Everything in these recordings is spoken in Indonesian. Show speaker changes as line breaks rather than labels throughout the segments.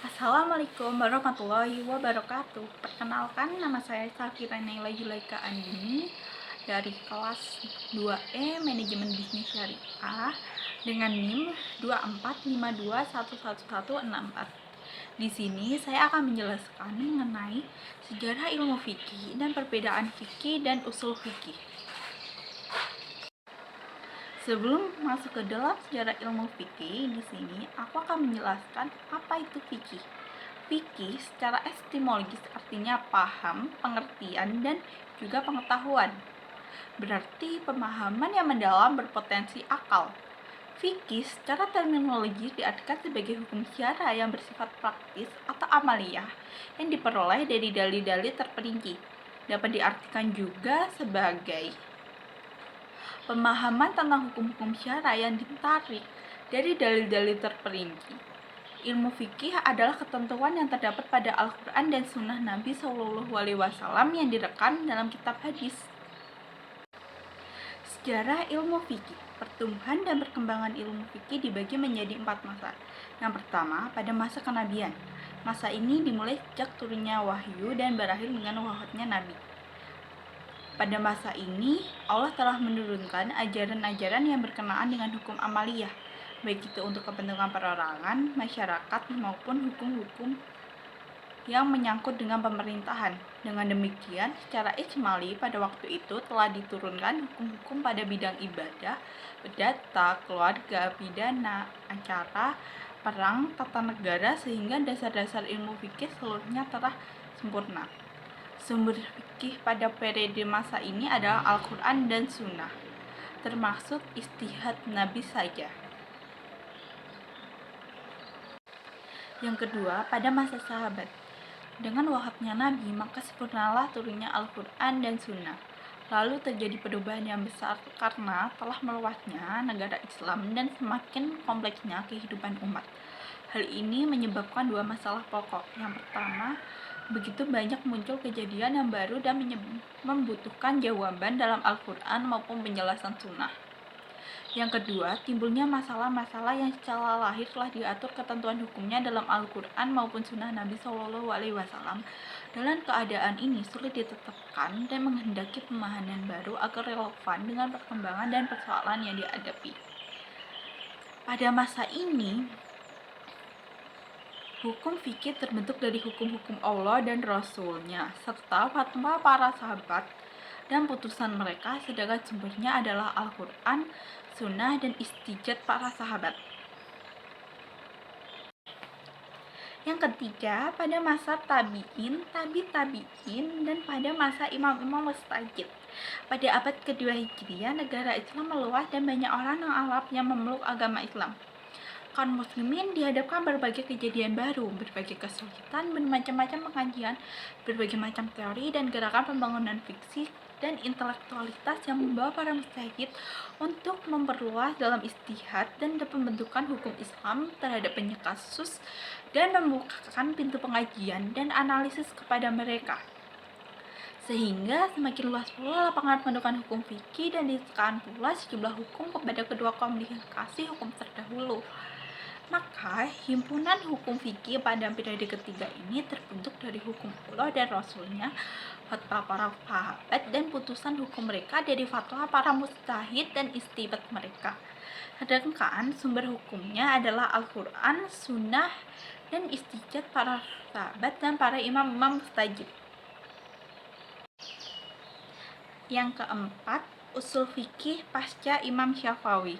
Assalamualaikum warahmatullahi wabarakatuh. Perkenalkan, nama saya Safira Naila Julaika Andini dari kelas 2E Manajemen Bisnis Syariah dengan NIM 2452111164. Di sini saya akan menjelaskan mengenai sejarah ilmu fikih dan perbedaan fikih dan usul fikih. Sebelum masuk ke dalam sejarah ilmu fikih, di sini aku akan menjelaskan apa itu fikih. Fikih secara etimologis artinya paham, pengertian, dan juga pengetahuan. Berarti pemahaman yang mendalam berpotensi akal. Fikih secara terminologi diartikan sebagai hukum syara yang bersifat praktis atau amaliyah yang diperoleh dari dalil-dalil terperinci. Dapat diartikan juga sebagai pemahaman tentang hukum-hukum syara yang ditarik dari dalil-dalil terperinci. Ilmu fikih adalah ketentuan yang terdapat pada Al-Quran dan Sunnah Nabi SAW yang direkam dalam kitab hadis. Sejarah ilmu fikih. Pertumbuhan dan perkembangan ilmu fikih dibagi menjadi 4 masa. Yang pertama, pada masa kenabian. Masa ini dimulai sejak turunnya wahyu dan berakhir dengan wafatnya Nabi. Pada masa ini, Allah telah menurunkan ajaran-ajaran yang berkenaan dengan hukum amaliyah, baik itu untuk kepentingan perorangan, masyarakat, maupun hukum-hukum yang menyangkut dengan pemerintahan. Dengan demikian, secara ijmali pada waktu itu telah diturunkan hukum-hukum pada bidang ibadah, perdata, keluarga, pidana, acara, perang, tata negara, sehingga dasar-dasar ilmu fikih seluruhnya telah sempurna. Sumber fikih pada periode masa ini adalah Al-Quran dan Sunnah, termasuk ijtihad Nabi saja. Yang kedua, pada masa sahabat. Dengan wafatnya Nabi, maka sempurnalah turunnya Al-Quran dan Sunnah. Lalu terjadi perubahan yang besar karena telah meluasnya negara Islam dan semakin kompleksnya kehidupan umat. Hal ini menyebabkan 2 masalah pokok. Yang pertama, begitu banyak muncul kejadian yang baru dan membutuhkan jawaban dalam Al-Quran maupun penjelasan Sunnah. Yang kedua, timbulnya masalah-masalah yang secara lahir telah diatur ketentuan hukumnya dalam Al-Quran maupun Sunnah Nabi SAW. Dalam keadaan ini sulit ditetapkan dan menghendaki pemahaman baru agar relevan dengan perkembangan dan persoalan yang dihadapi. Pada masa ini, hukum fikih terbentuk dari hukum-hukum Allah dan Rasul-Nya, serta fatwa para sahabat dan putusan mereka, sedangkan sumbernya adalah Al-Quran, Sunnah, dan istijad para sahabat. Yang ketiga, pada masa tabi'in, dan pada masa imam-imam mustajid. Pada abad kedua Hijriah, negara Islam meluas dan banyak orang Arab yang memeluk agama Islam. Kaum muslimin dihadapkan berbagai kejadian baru, berbagai kesulitan, bermacam-macam pengajian, berbagai macam teori dan gerakan pembangunan fiksi dan intelektualitas yang membawa para mujtahid untuk memperluas dalam ijtihad dan pembentukan hukum Islam terhadap banyak kasus dan membukakan pintu pengajian dan analisis kepada mereka. Sehingga semakin luas pula lapangan pendidikan hukum fikih dan ditekan pula sejumlah hukum kepada kedua komunikasi hukum terdahulu. Maka, himpunan hukum fikih pada periode ketiga ini terbentuk dari hukum Allah dan Rasul-Nya, fatwa para sahabat, dan putusan hukum mereka dari fatwa para mujtahid dan ijtihad mereka. Sedangkan sumber hukumnya adalah Al-Quran, Sunnah, dan istijad para sahabat dan para imam-imam mustajid. Yang keempat, usul fikih pasca Imam Syafi'i.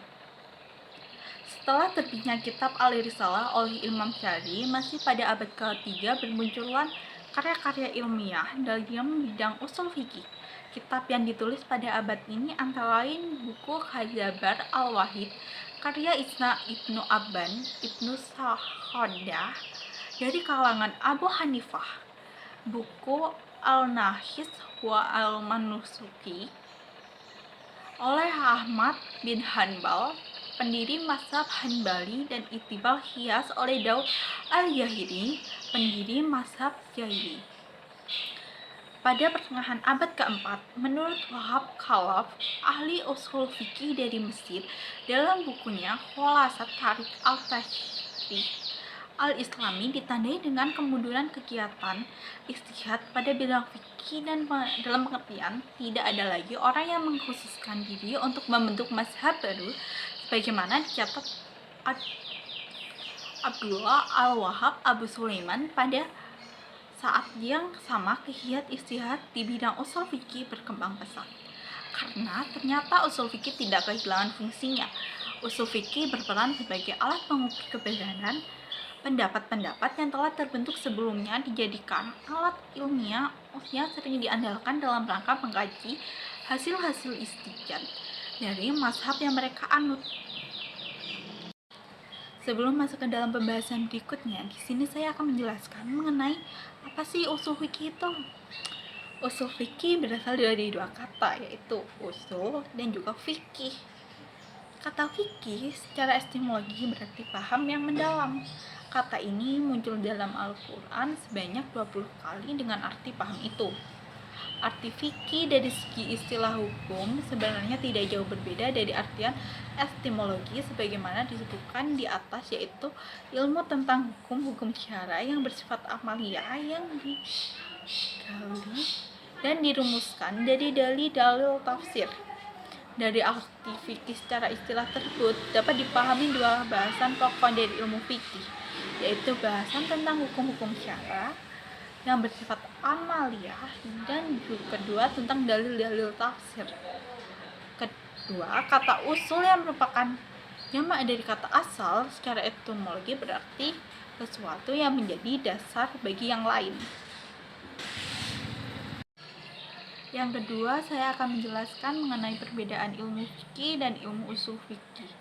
Setelah terbitnya kitab Al-Risalah oleh Imam Syafi'i, masih pada abad ke-3 bermunculan karya-karya ilmiah dalam bidang usul fikih. Kitab yang ditulis pada abad ini antara lain buku Khazabar Al-Wahid, karya Isna Ibnu Abban, Ibnu Sahodah dari kalangan Abu Hanifah, buku Al-Nahis wa Al-Manusuki oleh Ahmad bin Hanbal, pendiri mazhab Hanbali, dan Ittibal Qiyas oleh Daud Al-Zahiri, pendiri mazhab Zahiri. Pada pertengahan abad keempat, menurut Wahab Khalaf, ahli usul fikih dari Mesir, dalam bukunya Khulasat Tarikh al-Tashrih Al-Islami ditandai dengan kemunduran kegiatan ijtihad pada bidang fikih dan dalam pengertian tidak ada lagi orang yang mengkhususkan diri untuk membentuk mazhab baru sebagaimana dicatat Abdullah Al-Wahhab Abu Sulaiman pada saat yang sama. Kegiatan ijtihad di bidang usul fikih berkembang pesat karena ternyata usul fikih tidak kehilangan fungsinya. Usul fikih berperan sebagai alat pengukur kebenaran pendapat-pendapat yang telah terbentuk sebelumnya, dijadikan alat ilmiah yang sering diandalkan dalam rangka mengkaji hasil-hasil ijtihad dari mazhab yang mereka anut. Sebelum masuk ke dalam pembahasan berikutnya, di sini saya akan menjelaskan mengenai apa sih usul fikih itu. Usul fikih berasal dari dua kata, yaitu usul dan juga fikih. Kata fikih secara etimologi berarti paham yang mendalam. Kata ini muncul dalam Al-Quran sebanyak 20 kali dengan arti paham itu. Arti fikih dari segi istilah hukum sebenarnya tidak jauh berbeda dari artian etimologi sebagaimana disebutkan di atas, yaitu ilmu tentang hukum-hukum syara yang bersifat amaliyah yang digali dan dirumuskan dari dalil tafsir. Dari arti fikih secara istilah tersebut dapat dipahami dua bahasan pokok dari ilmu fikih, yaitu bahasan tentang hukum-hukum syara yang bersifat amaliyah dan kedua tentang dalil-dalil tafsir. Kedua, kata usul yang merupakan jamak dari kata asal secara etimologi berarti sesuatu yang menjadi dasar bagi yang lain. Yang kedua, saya akan menjelaskan mengenai perbedaan ilmu fikih dan ilmu usul fikih.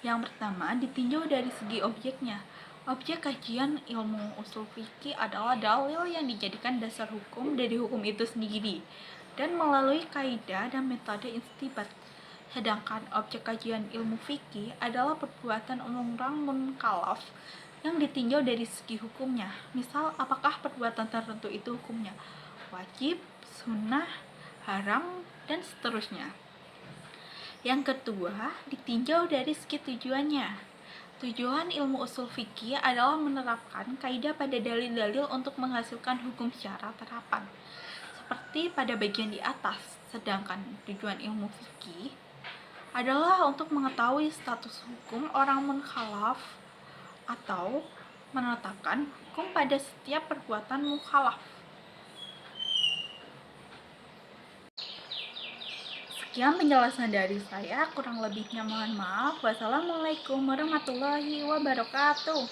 Yang pertama, ditinjau dari segi objeknya. Objek kajian ilmu usul fikih adalah dalil yang dijadikan dasar hukum dari hukum itu sendiri dan melalui kaidah dan metode istinbat. Sedangkan objek kajian ilmu fikih adalah perbuatan orang mukallaf yang ditinjau dari segi hukumnya. Misal, apakah perbuatan tertentu itu hukumnya wajib, sunnah, haram, dan seterusnya. Yang kedua, ditinjau dari segi tujuannya. Tujuan ilmu usul fikih adalah menerapkan kaidah pada dalil-dalil untuk menghasilkan hukum secara terapan, seperti pada bagian di atas. Sedangkan tujuan ilmu fikih adalah untuk mengetahui status hukum orang mukallaf atau menetapkan hukum pada setiap perbuatan mukallaf. Sekian penjelasan dari saya, kurang lebihnya mohon maaf. Wassalamualaikum warahmatullahi wabarakatuh.